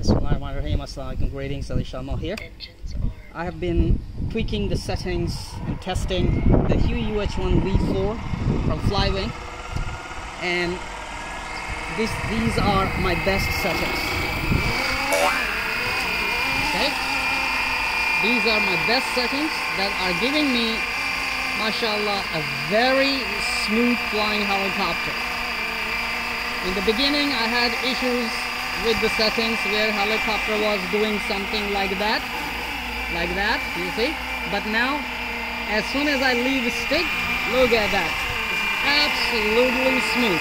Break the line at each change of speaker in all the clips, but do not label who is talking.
Bismillahirrahmanirrahim. Assalamualaikum. Greetings, alishanmao here. I have been tweaking the settings and testing the Huey UH1 V4 from FlyWing, and these are my best settings. Okay, these are my best settings that are giving me, mashallah, a very smooth flying helicopter. In the beginning I had issues with the settings where helicopter was doing something like that, you see. But now, as soon as I leave the stick, look at that, it's absolutely smooth.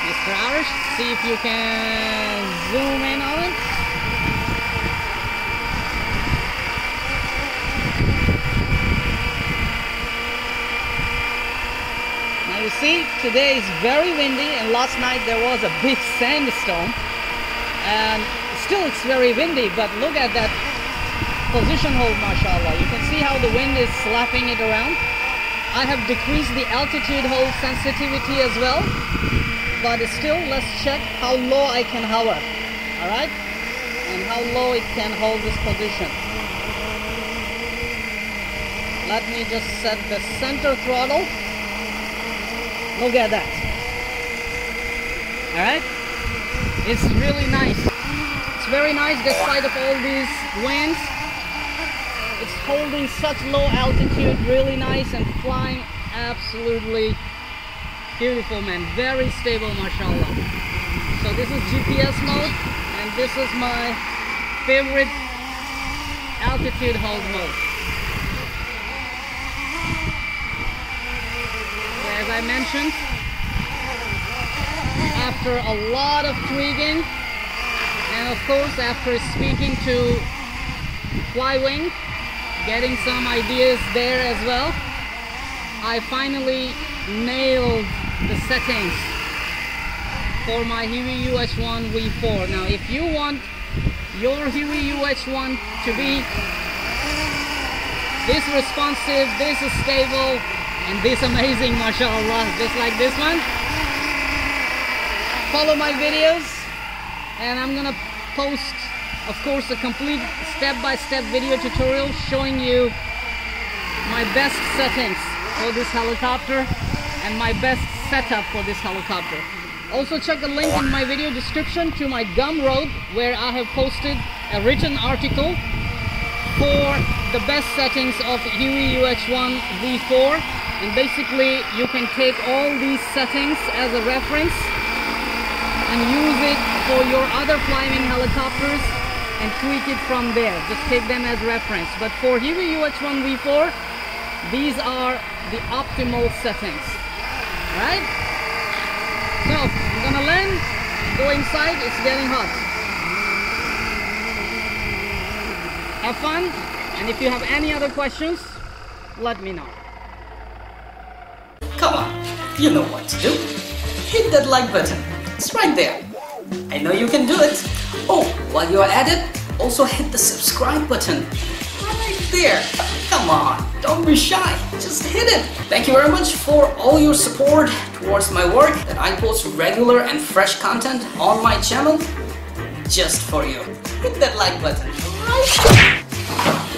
Mr. Arish, see if you can zoom in on it. You see, today is very windy, and last night there was a big sandstorm, and still it's very windy, but look at that position hold, mashallah. You can see how the wind is slapping it around. I have decreased the altitude hold sensitivity as well, but still, let's check how low I can hover, alright, and how low it can hold this position. Let me just set the center throttle. Look at that. Alright? It's really nice. It's very nice despite of all these winds. It's holding such low altitude, really nice, and flying absolutely beautiful, man. Very stable, mashallah. So this is GPS mode, and this is my favorite altitude hold mode. As I mentioned, after a lot of tweaking, and of course after speaking to FlyWing, getting some ideas there as well, I finally nailed the settings for my Huey UH1 V4. Now if you want your Huey UH1 to be this responsive, this stable, and this amazing, mashallah, just like this one, follow my videos, and I'm gonna post, of course, a complete step-by-step video tutorial showing you my best settings for this helicopter and my best setup for this helicopter. Also check the link in my video description to my Gumroad, where I have posted a written article for the best settings of Huey UH1 V4. And basically you can take all these settings as a reference and use it for your other FlyWing helicopters and tweak it from there. Just take them as reference. But for Huey UH1 V4, these are the optimal settings. Right? So I'm gonna land, go inside, it's getting hot. Have fun, and if you have any other questions, let me know.
Come on, you know what to do. Hit that like button. It's right there. I know you can do it. Oh, while you're at it, also hit the subscribe button. Right there. Come on, don't be shy. Just hit it. Thank you very much for all your support towards my work, that I post regular and fresh content on my channel just for you. Hit that like button right there.